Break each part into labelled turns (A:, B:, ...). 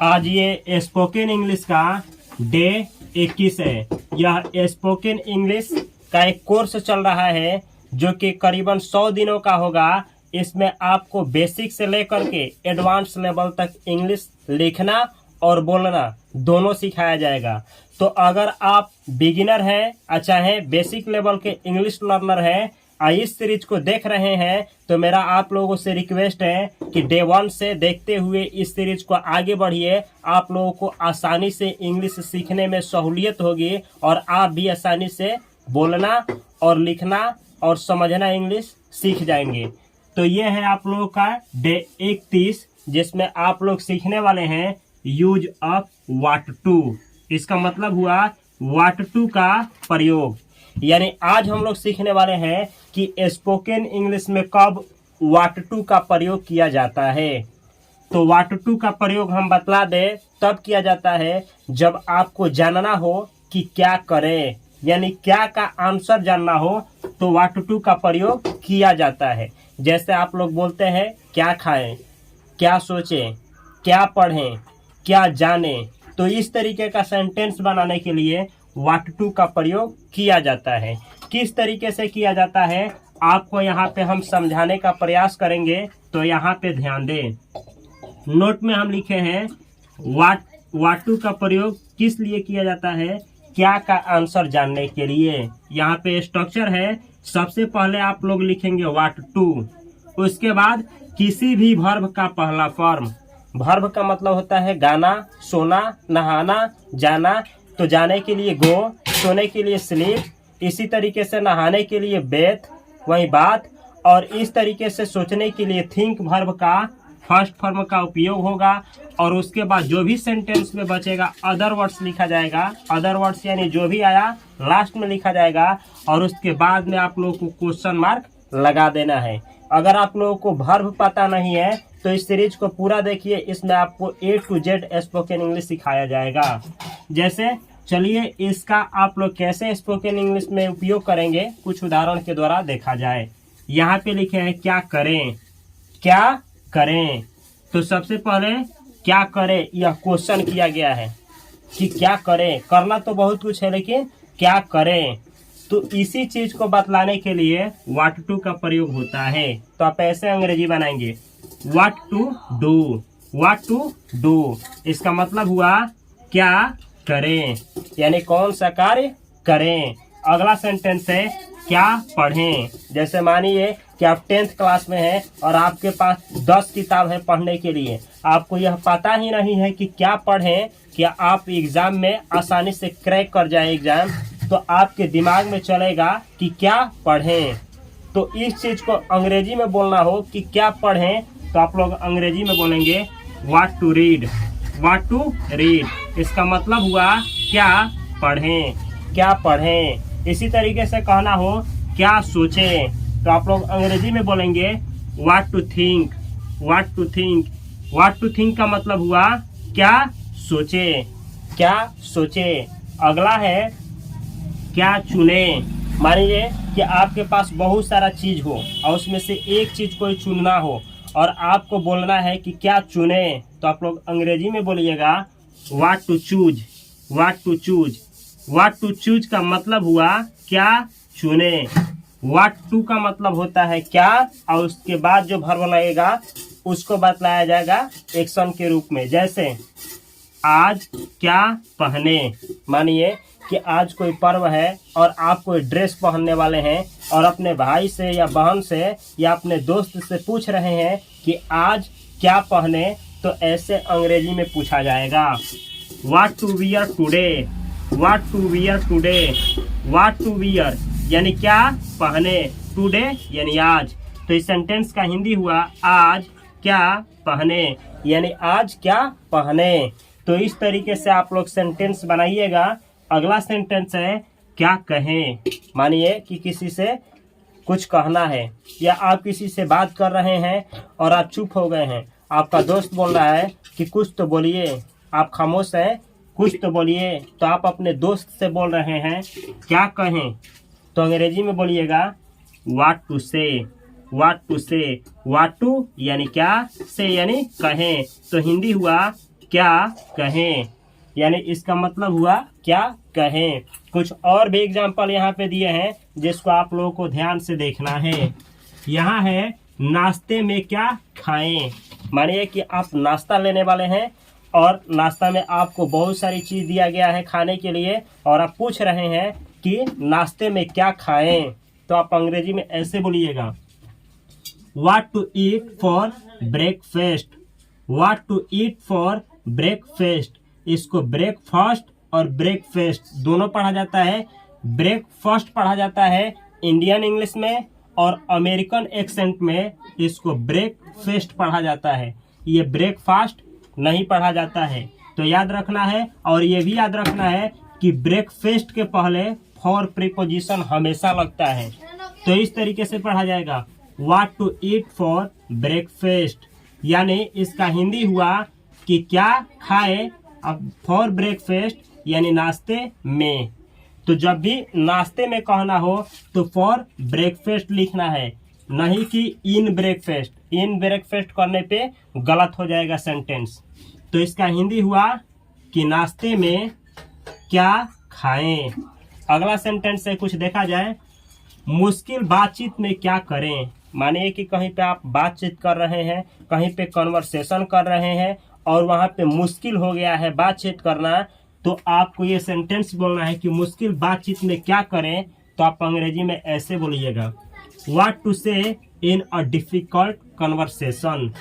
A: आज ये spoken English का डे 21 है। यह स्पोकन इंग्लिश का एक कोर्स चल रहा है जो कि करीबन 100 दिनों का होगा। इसमें आपको बेसिक से लेकर के एडवांस लेवल तक इंग्लिश लिखना और बोलना दोनों सिखाया जाएगा। तो अगर आप बिगिनर हैं चाहे बेसिक लेवल के इंग्लिश लर्नर हैं इस सीरीज को देख रहे हैं तो मेरा आप लोगों से रिक्वेस्ट है कि डे 1 से देखते हुए इस सीरीज को आगे बढ़िए। आप लोगों को आसानी से इंग्लिश सीखने में सहूलियत होगी और आप भी आसानी से बोलना और लिखना और समझना इंग्लिश सीख जाएंगे। तो ये है आप लोगों का डे 31 जिसमें आप लोग सीखने वाले हैं यूज ऑफ व्हाट टू। इसका मतलब हुआ व्हाट टू का प्रयोग। यानी आज हम लोग सीखने वाले हैं कि स्पोकन इंग्लिश में कब व्हाट टू का प्रयोग किया जाता है। तो व्हाट टू का प्रयोग हम बतला दें तब किया जाता है जब आपको जानना हो कि क्या करें, यानी क्या का आंसर जानना हो तो व्हाट टू का प्रयोग किया जाता है। जैसे आप लोग बोलते हैं क्या खाएं, क्या सोचें, क्या पढ़ें, क्या जानें, तो इस तरीके का सेंटेंस बनाने के लिए व्हाट टू का प्रयोग किया जाता है। किस तरीके से किया जाता है आपको यहाँ पे हम समझाने का प्रयास करेंगे। तो यहाँ पे ध्यान दें, नोट में हम लिखे हैं व्हाट टू का प्रयोग किस लिए किया जाता है, क्या का आंसर जानने के लिए। यहाँ पे स्ट्रक्चर है, सबसे पहले आप लोग लिखेंगे व्हाट टू, उसके बाद किसी भी वर्ब का पहला फॉर्म। वर्ब का मतलब होता है गाना, सोना, नहाना, जाना। तो जाने के लिए गो, सोने के लिए स्लीप, इसी तरीके से नहाने के लिए बेथ, वही बात, और इस तरीके से सोचने के लिए थिंक वर्ब का फर्स्ट फॉर्म का उपयोग होगा। और उसके बाद जो भी सेंटेंस में बचेगा अदर वर्ड्स लिखा जाएगा। अदर वर्ड्स यानी जो भी आया लास्ट में लिखा जाएगा और उसके बाद में आप लोगों को क्वेश्चन मार्क लगा देना है। अगर आप लोगों को वर्ब पता नहीं है तो इस सीरीज को पूरा देखिए, इसमें आपको A to Z spoken English सिखाया जाएगा। जैसे चलिए इसका आप लोग कैसे स्पोकन इंग्लिश में उपयोग करेंगे कुछ उदाहरण के द्वारा देखा जाए। यहाँ पे लिखे हैं क्या करें, क्या करें। तो सबसे पहले क्या करें यह क्वेश्चन किया गया है कि क्या करें। करना तो बहुत कुछ है लेकिन क्या करें, तो इसी चीज को बतलाने के लिए व्हाट टू का प्रयोग होता है। तो आप ऐसे अंग्रेजी बनाएंगे what to do, what to do. इसका मतलब हुआ क्या करें, यानी कौन सा कार्य करें। अगला सेंटेंस है क्या पढ़ें। जैसे मानिए कि आप 10th क्लास में हैं और आपके पास 10 किताब है पढ़ने के लिए, आपको यह पता ही नहीं है कि क्या पढ़ें कि आप एग्जाम में आसानी से क्रैक कर जाए एग्जाम, तो आपके दिमाग में चलेगा कि क्या पढ़ें। तो इस चीज को अंग्रेजी में बोलना हो कि क्या पढ़ें तो आप लोग अंग्रेजी में बोलेंगे what to read, what to read. इसका मतलब हुआ क्या पढ़ें, क्या पढ़ें। इसी तरीके से कहना हो क्या सोचें तो आप लोग अंग्रेजी में बोलेंगे what to think, what to think. What to think का मतलब हुआ क्या सोचें, क्या सोचें। अगला है क्या चुने। मानिए कि आपके पास बहुत सारा चीज हो और उसमें से एक चीज कोई चुनना हो और आपको बोलना है कि क्या चुने, तो आप लोग अंग्रेजी में बोलिएगा what to choose, what to choose. What to choose का मतलब हुआ क्या चुने। व्हाट टू का मतलब होता है क्या और उसके बाद जो वर्ब लगेगा उसको बतलाया जाएगा एक्शन के रूप में। जैसे आज क्या पहने। मानिए कि आज कोई पर्व है और आप कोई ड्रेस पहनने वाले हैं और अपने भाई से या बहन से या अपने दोस्त से पूछ रहे हैं कि आज क्या पहने, तो ऐसे अंग्रेजी में पूछा जाएगा what to wear today, what to wear today. What to wear यानी क्या पहने, टुडे यानी आज। तो इस सेंटेंस का हिंदी हुआ आज क्या पहने, यानी आज क्या पहने। तो इस तरीके से आप लोग सेंटेंस बनाइएगा। अगला सेंटेंस है क्या कहें। मानिए कि किसी से कुछ कहना है या आप किसी से बात कर रहे हैं और आप चुप हो गए हैं, आपका दोस्त बोल रहा है कि कुछ तो बोलिए, आप खामोश हैं, कुछ तो बोलिए, तो आप अपने दोस्त से बोल रहे हैं क्या कहें, तो अंग्रेजी में बोलिएगा व्हाट टू से, व्हाट टू से। व्हाट टू यानी क्या, से यानी कहें। तो हिंदी हुआ क्या कहें, यानी इसका मतलब हुआ क्या कहें। कुछ और भी एग्जाम्पल यहाँ पे दिए हैं जिसको आप लोगों को ध्यान से देखना है। यहाँ है नाश्ते में क्या खाएं। मानिए कि आप नाश्ता लेने वाले हैं और नाश्ता में आपको बहुत सारी चीज दिया गया है खाने के लिए और आप पूछ रहे हैं कि नाश्ते में क्या खाएं, तो आप अंग्रेजी में ऐसे बोलिएगा, what to eat for breakfast. What to eat for breakfast. इसको ब्रेकफास्ट और ब्रेकफास्ट दोनों पढ़ा जाता है। ब्रेकफास्ट पढ़ा जाता है इंडियन इंग्लिश में और अमेरिकन एक्सेंट में इसको ब्रेकफास्ट पढ़ा जाता है। ये ब्रेकफास्ट नहीं पढ़ा जाता है, तो याद रखना है। और ये भी याद रखना है कि ब्रेकफास्ट के पहले फॉर प्रीपोजिशन हमेशा लगता है, तो इस तरीके से पढ़ा जाएगा, what to eat for breakfast. यानी इसका हिंदी हुआ कि क्या खाए अब फॉर ब्रेकफास्ट, यानी नाश्ते में। तो जब भी नाश्ते में कहना हो तो फॉर ब्रेकफास्ट लिखना है, नहीं कि इन ब्रेकफास्ट। इन ब्रेकफास्ट करने पे गलत हो जाएगा सेंटेंस। तो इसका हिंदी हुआ कि नाश्ते में क्या खाएं। अगला सेंटेंस से कुछ देखा जाए, मुश्किल बातचीत में क्या करें। मानिए कि कहीं पे आप बातचीत कर रहे हैं, कहीं पे कन्वर्सेशन कर रहे हैं और वहां पे मुश्किल हो गया है बातचीत करना, तो आपको ये सेंटेंस बोलना है कि मुश्किल बातचीत में क्या करें। तो आप अंग्रेजी में ऐसे बोलिएगा, what to say in a difficult conversation.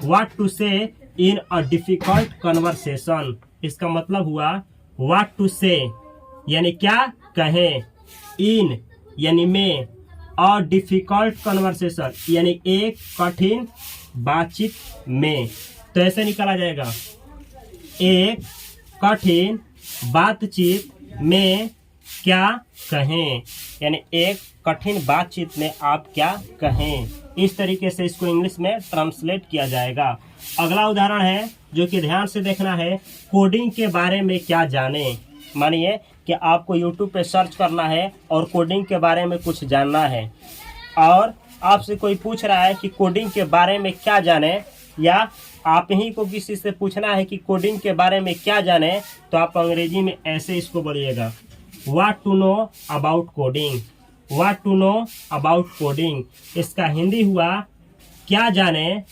A: What to say in a difficult conversation. इसका मतलब हुआ व्हाट टू से यानी क्या कहें, इन यानी में, और डिफिकल्ट कन्वर्सेशन यानी एक कठिन बातचीत में। तो ऐसे निकाला जाएगा, एक कठिन बातचीत में क्या कहें, यानी एक कठिन बातचीत में आप क्या कहें। इस तरीके से इसको इंग्लिश में ट्रांसलेट किया जाएगा। अगला उदाहरण है जो कि ध्यान से देखना है, कोडिंग के बारे में क्या जाने। मानिए कि आपको YouTube पे सर्च करना है और कोडिंग के बारे में कुछ जानना है और आपसे कोई पूछ रहा है कि कोडिंग के बारे में क्या जाने, या आप ही को किसी से पूछना है कि कोडिंग के बारे में क्या जाने, तो आप अंग्रेजी में ऐसे इसको बोलिएगा, what to know about coding. What to know about coding. इसका हिंदी हुआ क्या जाने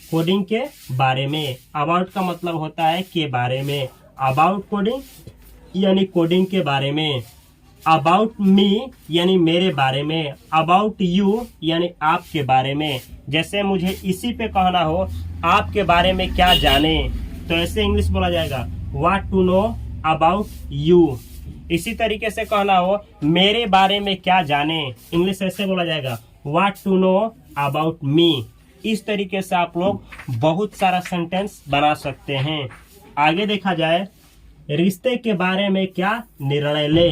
A: कोडिंग के बारे में। अबाउट का मतलब होता है के बारे में, अबाउट कोडिंग यानी कोडिंग के बारे में। अबाउट मी यानी मेरे बारे में। अबाउट यू यानी आपके बारे में। जैसे मुझे इसी पे कहना हो आपके बारे में क्या जाने, तो ऐसे इंग्लिश बोला जाएगा, what to know about you. इसी तरीके से कहना हो मेरे बारे में क्या जाने, इंग्लिश ऐसे बोला जाएगा, what to know about me. इस तरीके से आप लोग बहुत सारा सेंटेंस बना सकते हैं। आगे देखा जाए, रिश्ते के बारे में क्या निर्णय ले।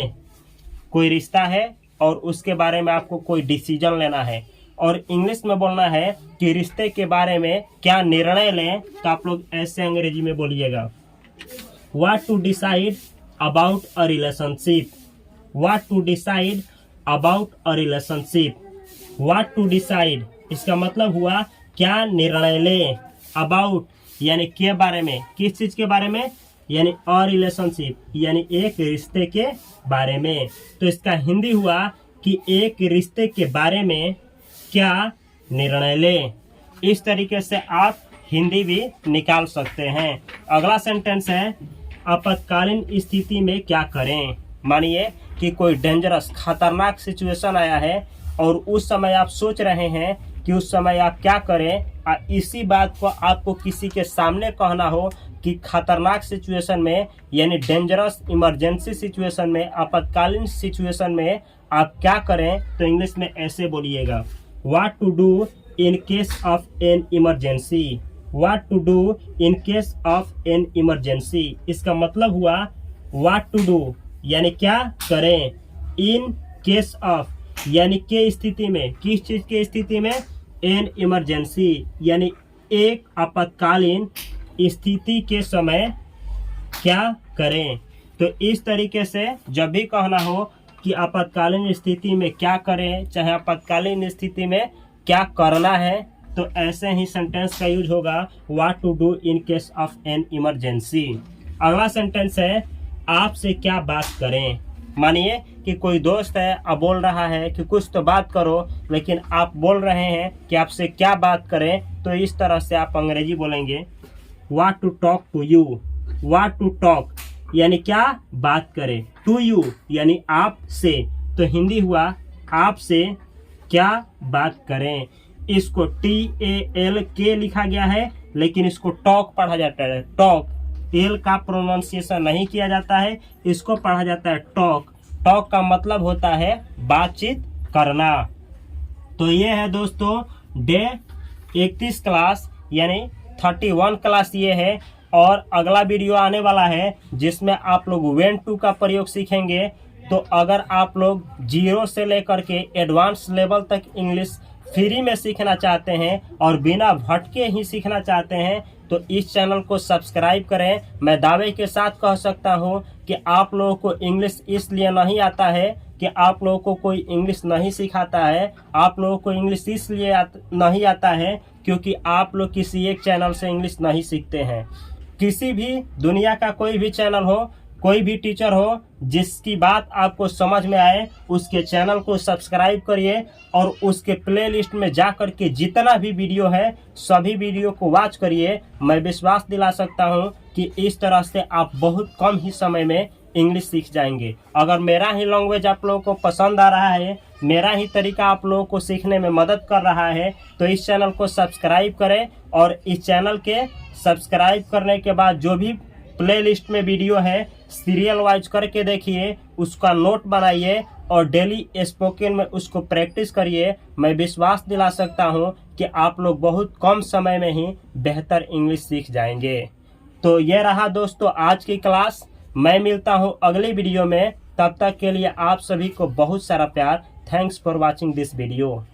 A: कोई रिश्ता है और उसके बारे में आपको कोई डिसीजन लेना है और इंग्लिश में बोलना है कि रिश्ते के बारे में क्या निर्णय लें, तो आप लोग ऐसे अंग्रेजी में बोलिएगा, what to decide about a relationship. What to decide about a relationship. What to decide इसका मतलब हुआ क्या निर्णय ले, अबाउट यानी के बारे में, किस चीज के बारे में, यानी अ रिलेशनशिप यानी एक रिश्ते के बारे में। तो इसका हिंदी हुआ कि एक रिश्ते के बारे में क्या निर्णय ले। इस तरीके से आप हिंदी भी निकाल सकते हैं। अगला सेंटेंस है, आपातकालीन स्थिति में क्या करें। मानिए कि कोई डेंजरस खतरनाक सिचुएशन आया है और उस समय आप सोच रहे हैं कि उस समय आप क्या करें, इसी बात को आपको किसी के सामने कहना हो कि खतरनाक सिचुएशन में यानी डेंजरस इमरजेंसी सिचुएशन में, आपातकालीन सिचुएशन में आप क्या करें, तो इंग्लिश में ऐसे बोलिएगा, what to do in case of an emergency. What to do in case of an emergency. इसका मतलब हुआ व्हाट टू डू यानी क्या करें, इन केस ऑफ यानी के स्थिति में, किस चीज की स्थिति में, एन इमरजेंसी यानी एक आपातकालीन स्थिति के समय क्या करें। तो इस तरीके से जब भी कहना हो कि आपातकालीन स्थिति में क्या करें, चाहे आपातकालीन स्थिति में क्या करना है, तो ऐसे ही सेंटेंस का यूज होगा what to do in case of an emergency. अगला सेंटेंस है आपसे क्या बात करें। मानिए कि कोई दोस्त है, अब बोल रहा है कि कुछ तो बात करो, लेकिन आप बोल रहे हैं कि आपसे क्या बात करें, तो इस तरह से आप अंग्रेजी बोलेंगे what to talk to you. What to talk यानी क्या बात करें, टू यू यानी आप से, तो हिंदी हुआ आपसे क्या बात करें। इसको TALK लिखा गया है, लेकिन इसको टॉक पढ़ा जाता है। टॉक, एल का प्रोनाउंसिएशन नहीं किया जाता है, इसको पढ़ा जाता है टॉक। टॉक का मतलब होता है बातचीत करना। तो ये है दोस्तों डे 31 क्लास यानी 31 क्लास ये है। और अगला वीडियो आने वाला है जिसमें आप लोग वेन टू का प्रयोग सीखेंगे। तो अगर आप लोग 0 से लेकर के एडवांस लेवल तक इंग्लिश फ्री में सीखना चाहते हैं और बिना भटके ही सीखना चाहते हैं, तो इस चैनल को सब्सक्राइब करें। मैं दावे के साथ कह सकता हूं कि आप लोगों को इंग्लिश इसलिए नहीं आता है कि आप लोगों को कोई इंग्लिश नहीं सिखाता है। आप लोगों को इंग्लिश इसलिए नहीं आता है क्योंकि आप लोग किसी एक चैनल से इंग्लिश नहीं सीखते हैं। किसी भी दुनिया का कोई भी चैनल हो, कोई भी टीचर हो, जिसकी बात आपको समझ में आए, उसके चैनल को सब्सक्राइब करिए और उसके प्लेलिस्ट में जा कर के जितना भी वीडियो है सभी वीडियो को वॉच करिए। मैं विश्वास दिला सकता हूं कि इस तरह से आप बहुत कम ही समय में इंग्लिश सीख जाएंगे। अगर मेरा ही लैंग्वेज आप लोगों को पसंद आ रहा है, मेरा ही तरीका आप लोगों को सीखने में मदद कर रहा है, तो इस चैनल को सब्सक्राइब करें। और इस चैनल के सब्सक्राइब करने के बाद जो भी प्लेलिस्ट में वीडियो है सीरियल वाइज करके देखिए, उसका नोट बनाइए और डेली स्पोकन में उसको प्रैक्टिस करिए। मैं विश्वास दिला सकता हूं कि आप लोग बहुत कम समय में ही बेहतर इंग्लिश सीख जाएंगे। तो ये रहा दोस्तों आज की क्लास। मैं मिलता हूं अगली वीडियो में, तब तक के लिए आप सभी को बहुत सारा प्यार। Thanks for watching this video.